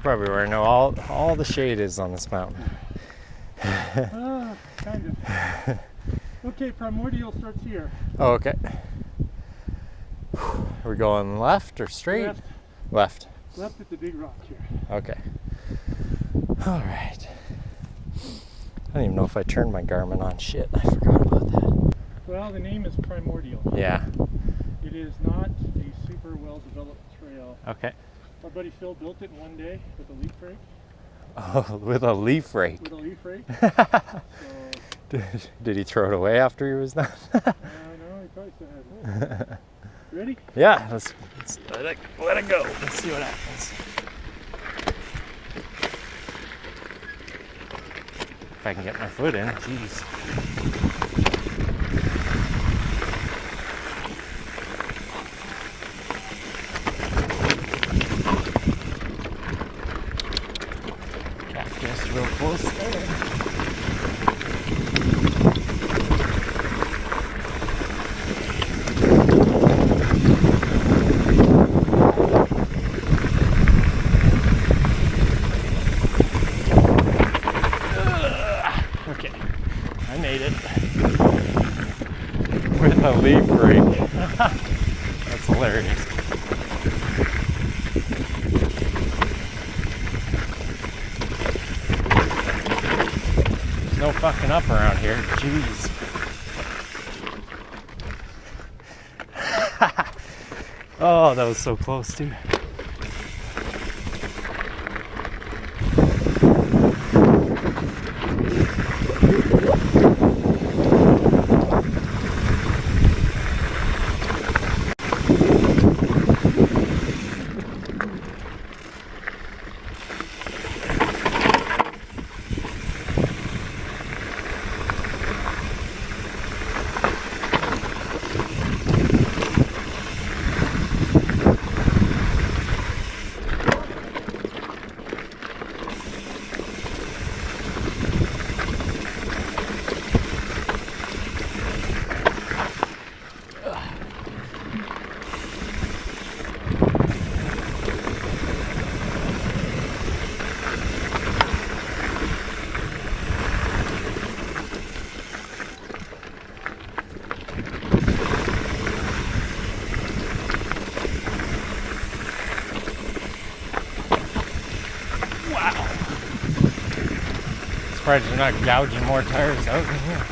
probably already know all the shade is on this mountain. Kind of. Okay, Primordial starts here. Oh, okay. We're going left or straight? Left. Left. Left at the big rock here. Okay. All right. I don't even know if I turned my Garmin on. Shit, I forgot about that. Well, the name is Primordial. Yeah. It is not a super well-developed trail. Okay. My buddy Phil built it in one day with a leaf rake. Oh, with a leaf rake. With a leaf rake. So, Did he throw it away after he was done? no, he probably still has it. Ready? Yeah, let's let it go. Let's see what happens. If I can get my foot in, jeez. Cactus real close there. With a leaf rake. That's hilarious. There's no fucking up around here. Jeez. Oh, that was so close too. Surprised you're not gouging more tires out in here.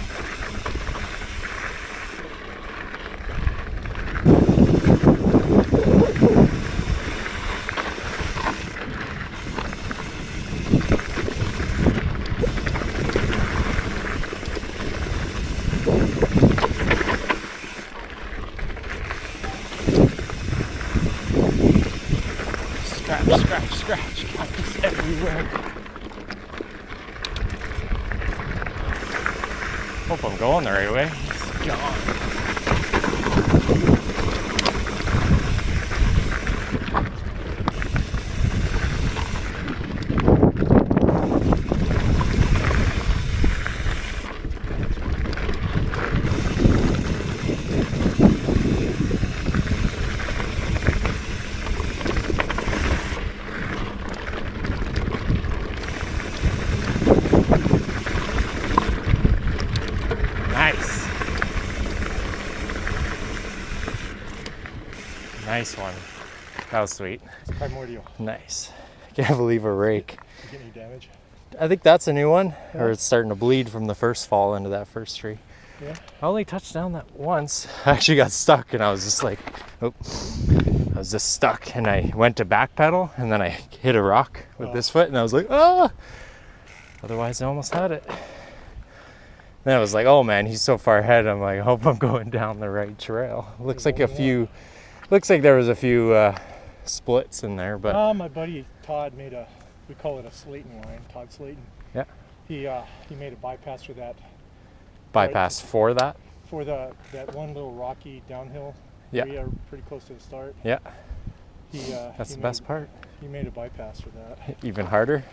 Scratch, scratch, scratch. Cactus everywhere. Hope I'm going the right way. It's gone. Nice. Nice one. That was sweet. It's Primordial. Nice. Can't believe a rake. You get any damage? I think that's a new one, Yeah. or it's starting to bleed from the first fall into that first tree. Yeah. I only touched down that once. I actually got stuck and I was just like, oh, I was just stuck and I went to backpedal and then I hit a rock with this foot and I was like, ah! Otherwise I almost had it. Then I was like, oh man, he's so far ahead. I'm like, I hope I'm going down the right trail. Looks like there was a few splits in there, but. My buddy Todd made we call it a Slayton line, Todd Slayton. Yeah. He made a bypass for that. Bypass for that? For that one little rocky downhill area pretty close to the start. Yeah. That's the best part. He made a bypass for that. Even harder?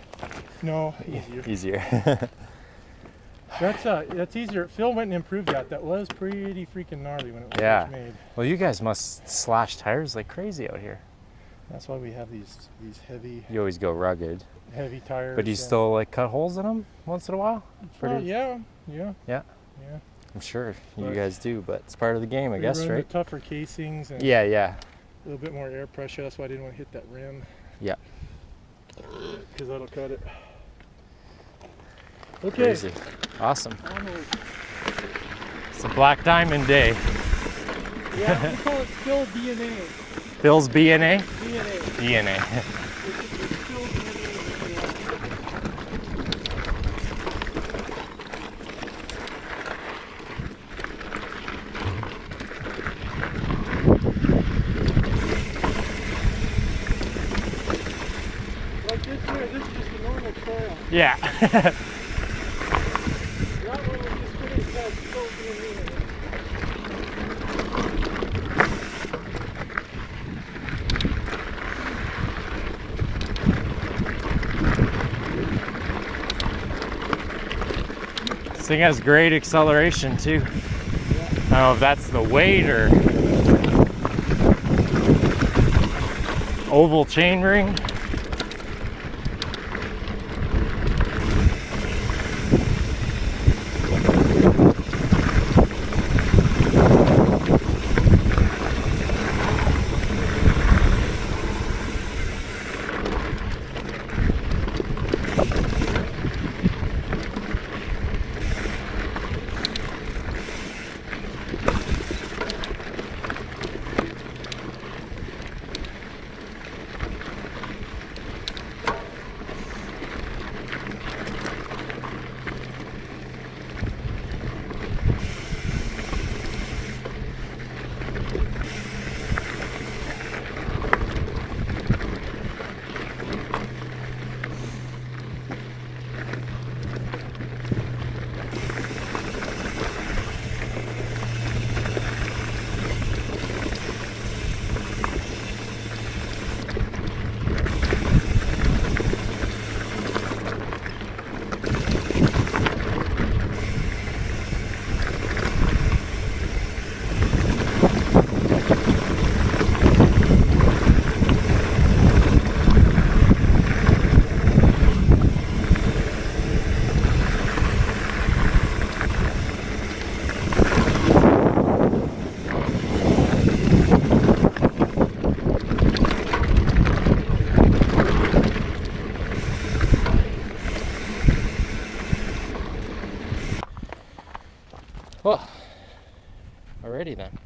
No, easier. Easier. That's easier. Phil went and improved that. That was pretty freaking gnarly when it was first made. Well, you guys must slash tires like crazy out here. That's why we have these heavy You always go rugged. tires. But do you still like cut holes in them once in a while? Yeah. I'm sure you But guys do, but it's part of the game, I We guess, run the right? tougher casings and Yeah. a little bit more air pressure. That's why I didn't want to hit that rim. Yeah. Because that'll cut it. Okay. Crazy. Awesome. Onward. It's a Black Diamond day. Yeah, we call it Phil DNA. Phil's BNA? DNA. DNA. It's Phil DNA. Like this here, this is just a normal trail. Yeah. That one was just put inside Phil DNA. This thing has great acceleration too. I don't know if that's the weight or oval chain ring. Well, alrighty then.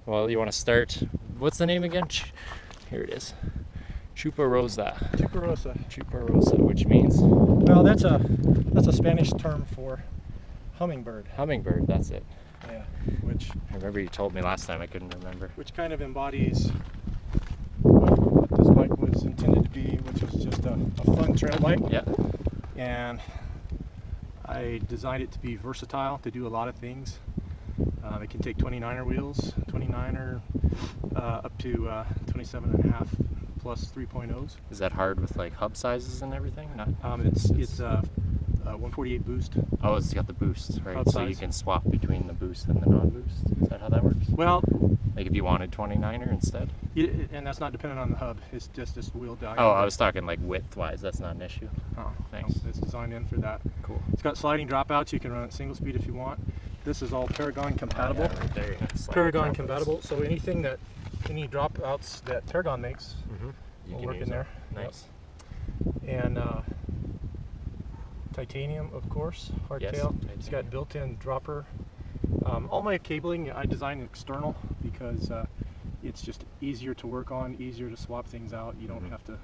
Well, you want to start, what's the name again? Here it is. Chuparosa. Tuberosa. Chuparosa, which means? Well, that's a Spanish term for hummingbird. Hummingbird, that's it. Yeah, which I remember you told me last time, I couldn't remember. kind of embodies what this bike was intended to be, which was just a fun trail bike. Yeah. And I designed it to be versatile, to do a lot of things. It can take 29er wheels, 29er up to 27.5 plus 3.0s. Is that hard with like hub sizes and everything? Not. It's 148 boost. Oh, it's got the boost, right? Hub So you size. can swap between the boost and the non-boost. Is that how that works? Well, Like if you wanted 29er instead? and that's not dependent on the hub. It's just this wheel diameter. Oh, I was talking like width-wise. That's not an issue. Oh, Thanks. no, it's designed in for that. Cool. It's got sliding dropouts. You can run it single speed if you want. This is all Paragon compatible. Yeah, right there. It's like Paragon dropouts. compatible. So any dropouts that Paragon makes You will can work use in there. it. Nice. And titanium, of course, hardtail. Yes, It's titanium. got built-in dropper. All my cabling I designed external because it's just easier to work on, easier to swap things out. You don't have to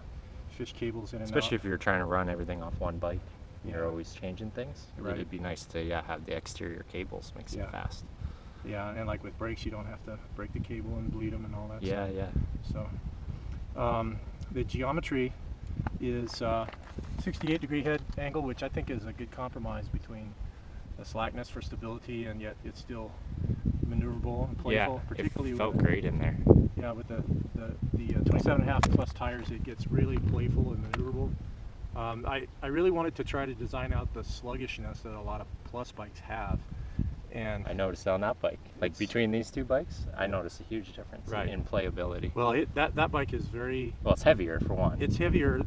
fish cables in and Especially out. if you're trying to run everything off one bike. You're Yeah. always changing things. Right. It'd be nice to have the exterior cables. Makes Yeah. it fast. Yeah, and like with brakes, you don't have to break the cable and bleed them and all that Yeah, stuff. yeah. So, the geometry is 68-degree head angle, which I think is a good compromise between the slackness for stability and yet it's still maneuverable and playful. Yeah, Particularly it felt with great in there. with the 27.5 plus tires, it gets really playful and maneuverable. I really wanted to try to design out the sluggishness that a lot of plus bikes have, And I noticed on that bike, like It's- between these two bikes, I noticed a huge difference Right. in playability. well, that bike is very, Well, it's heavier for one. it's heavier,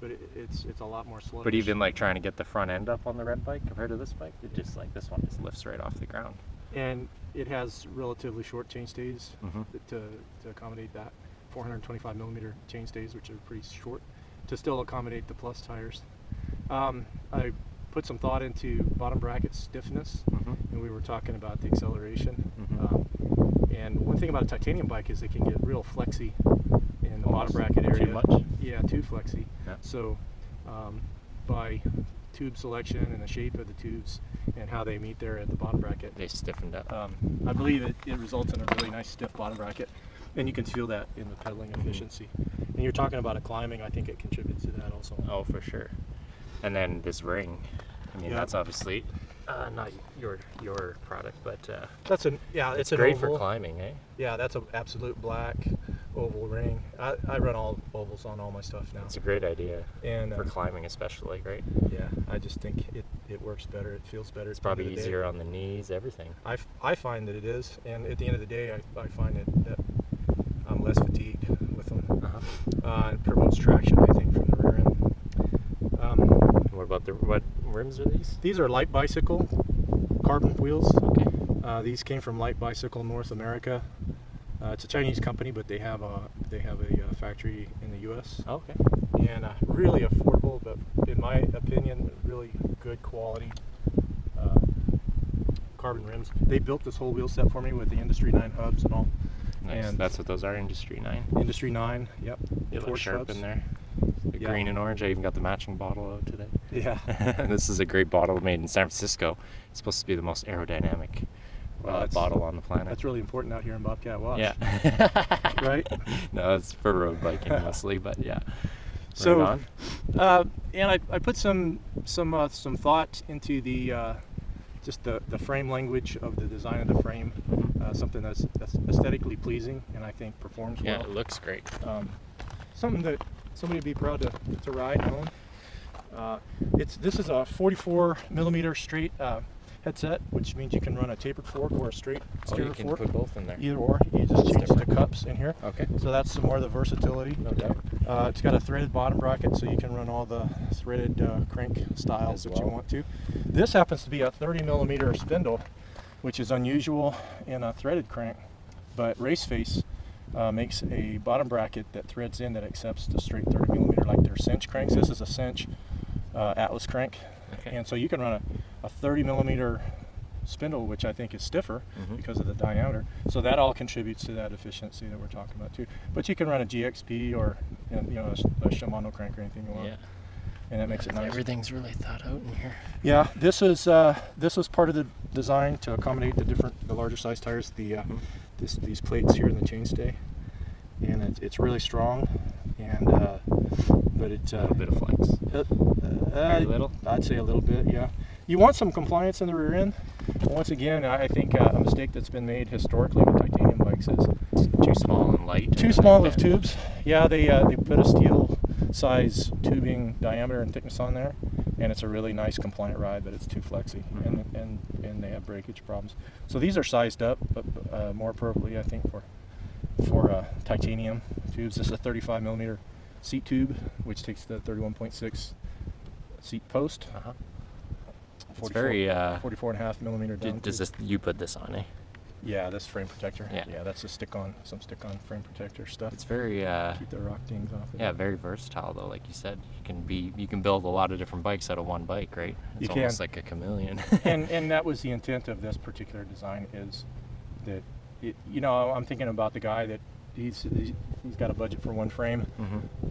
but it's a lot more sluggish. But even like trying to get the front end up on the red bike compared to this bike, it just like this one just lifts right off the ground. And it has relatively short chainstays Mhm. to accommodate that. 425 millimeter chainstays, which are pretty short, to still accommodate the plus tires. I put some thought into bottom bracket stiffness, Mhm. and we were talking about the acceleration. Mhm. And one thing about a titanium bike is it can get real flexy in the bottom Almost bracket area. too much? Yeah, too flexy. Yeah. So by tube selection and the shape of the tubes and how they meet there at the bottom bracket, They stiffened up. I believe it results in a really nice stiff bottom bracket, and you can feel that in the pedaling efficiency. And you're talking about a climbing, I think it contributes to that also. Oh, for sure. And then this ring, I mean, Yeah. that's obviously not your product, but That's it's an great oval. for climbing, eh? Yeah, that's an absolute black oval ring. I run all ovals on all my stuff now. It's a great idea And for climbing, especially, right? yeah, I just think it works better. It feels better. It's at the end probably of the day. easier on the knees, everything. I find that it is, and at the end of the day, I find that I'm less fatigued with them. It promotes traction, I think, from the rear end. What about what rims are these? These are Light Bicycle carbon wheels. Okay. These came from Light Bicycle North America. It's a Chinese company, but they have a factory in the U.S. Okay. and really affordable, but in my opinion, really good quality carbon rims. They built this whole wheel set for me with the Industry 9 hubs and all. Nice. And That's what those are, Industry 9. Industry 9, yep. They look Force sharp hubs. in there. The Yeah. green and orange. I even got the matching bottle out today. Yeah. This is a great bottle made in San Francisco. It's supposed to be the most aerodynamic Well, that's- bottle on the planet. That's really important out here in Bobcat Wash. Yeah. Right? No, it's for road biking mostly, but yeah. So, Right on. and I put some thought into the just the frame language of the design of the frame, something that's aesthetically pleasing and I think performs Yeah, well. it looks great. Something that somebody would be proud to ride and own. This is a 44 millimeter straight headset, which means you can run a tapered fork or a straight So steer you can fork. put both in there. Either or. You just change the cups in here. Okay. So that's some more of the versatility. No doubt. It's got a threaded bottom bracket, so you can run all the threaded crank styles As that you well. want to. This happens to be a 30 millimeter spindle, which is unusual in a threaded crank, but Raceface makes a bottom bracket that threads in that accepts the straight 30 millimeter like their cinch cranks. This is a cinch Atlas crank, Okay. and so you can run a 30 millimeter spindle, which I think is stiffer Mhm. because of the diameter. So that all contributes to that efficiency that we're talking about too. But you can run a GXP or a Shimano crank or anything you want, Yeah. and that makes it nice. Everything's really thought out in here. Yeah, this was part of the design to accommodate the larger size tires. These plates here in the chainstay, and it's really strong, and but it's A little bit of flex. Very little? I'd say a little bit, yeah. You want some compliance in the rear end. Once again, I think a mistake that's been made historically with titanium bikes is Too small and light. too small of tubes. Yeah, they put a steel size tubing diameter and thickness on there, and it's a really nice compliant ride, but it's too flexy, and they have breakage problems. So these are sized up, but more appropriately, I think, for titanium tubes. This is a 35 millimeter seat tube, which takes the 31.6 seat post. Uh-huh. It's 44 very. 44.5 millimeter down. Does this you put this on, eh? Yeah, this frame protector. Yeah. That's some stick-on frame protector stuff. It's very. Keep the rock dings off of Yeah, it. very versatile though. Like you said, you can build a lot of different bikes out of one bike, right? You It's can. almost like a chameleon. and that was the intent of this particular design, is that I'm thinking about the guy that he's got a budget for one frame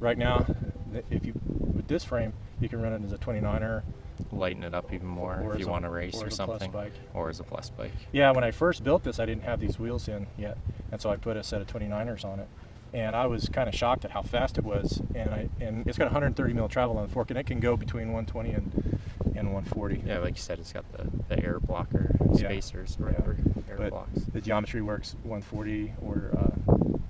right now. That if you with this frame, you can run it as a 29er Lighten it up even more or if as you a- want to race or or as a plus something, bike. or as a plus bike. Yeah, when I first built this, I didn't have these wheels in yet, and so I put a set of 29ers on it, and I was kind of shocked at how fast it was. And it's got 130 mil travel on the fork, and it can go between 120 and 140. Yeah, like you said, it's got the air blocker Yeah. spacers or Yeah. air But blocks. the geometry works 140 or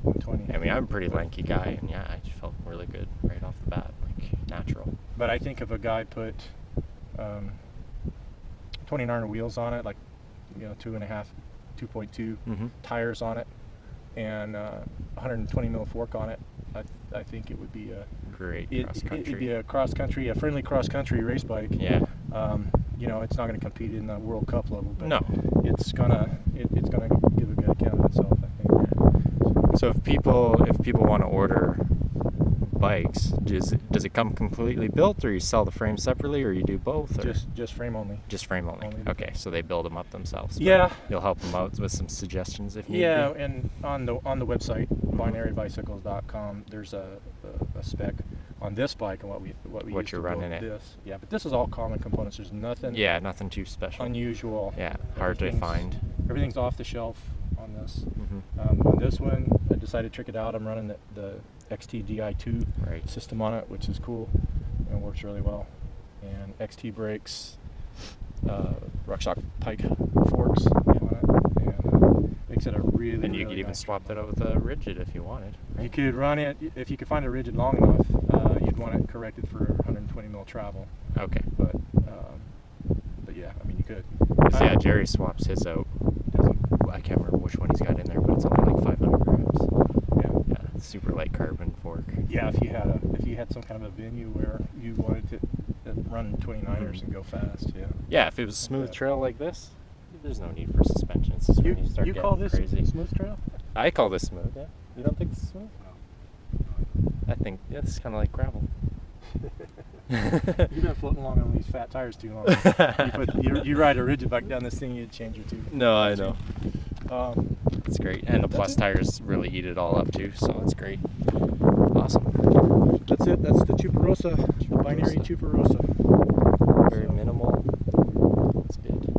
120. I mean, I'm a pretty lanky guy, and yeah, I just felt really good right off the bat, like natural. But I think if a guy put 29er wheels on it, like 2.5, 2.2 Mm-hmm. tires on it, and 120 mil fork on it. I think it would be Great cross it'd be country. a friendly cross country race bike. Yeah. It's not going to compete in the World Cup level, but No. it's gonna give a good account of itself, I think. So if people want to order bikes, does it come completely built, or you sell the frame separately, or you do both? Or? Just frame only. Just frame only. Only. Okay, so they build them up themselves. but Yeah. You'll help them out with some suggestions if need Yeah, be. and on the website binarybicycles.com, there's a spec on this bike and what we What use you're to build running it. this. Yeah, but this is all common components. There's nothing Yeah, nothing too special. unusual. Yeah, hard to Everything's- find. Everything's off the shelf on this. Hmm. On this one, I decided to trick it out. I'm running the XT DI2 Right. system on it, which is cool and works really well. And XT brakes, RockShox Pike forks on it, and makes it a really, And you really could even nice swap that out with a rigid if you wanted. You could run it, if you could find a rigid long enough, you'd want it corrected for 120 mil travel. Okay. But yeah, I mean, you could. 'Cause, yeah, Jerry swaps his out. I can't remember which one he's got in there, but it's only like 500 grams. Yeah. Yeah, super light carbon fork. Yeah, if you had some kind of a venue where you wanted to run 29ers and go fast, yeah. Yeah, if it was a smooth trail like this, there's no need for suspension. It's just when you start You getting call this crazy. smooth trail? I call this smooth. Yeah. You don't think this is smooth? I think it's kind of like gravel. You've been floating along on these fat tires too long. you ride a rigid bike down this thing, you'd change your tube. No, I know. It's It's great, and the That's plus it. tires really eat it all up too, so it's great. Awesome. That's it. That's the Chuparosa, the binary Chuparosa. Very So, minimal. It's good.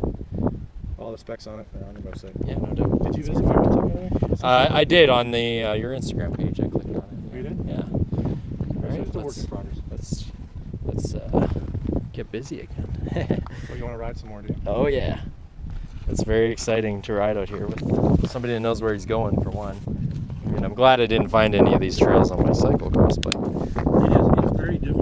All the specs on it are on the website. Yeah, no doubt. Did you visit my website? I did on the your Instagram page. I clicked on it. You did? Yeah. All right, It's a work in progress. let's get busy again. So you want to ride some more, do you? Oh yeah, it's very exciting to ride out here with somebody that knows where he's going. For one, I mean, I'm glad I didn't find any of these trails on my cyclocross bike. It is very difficult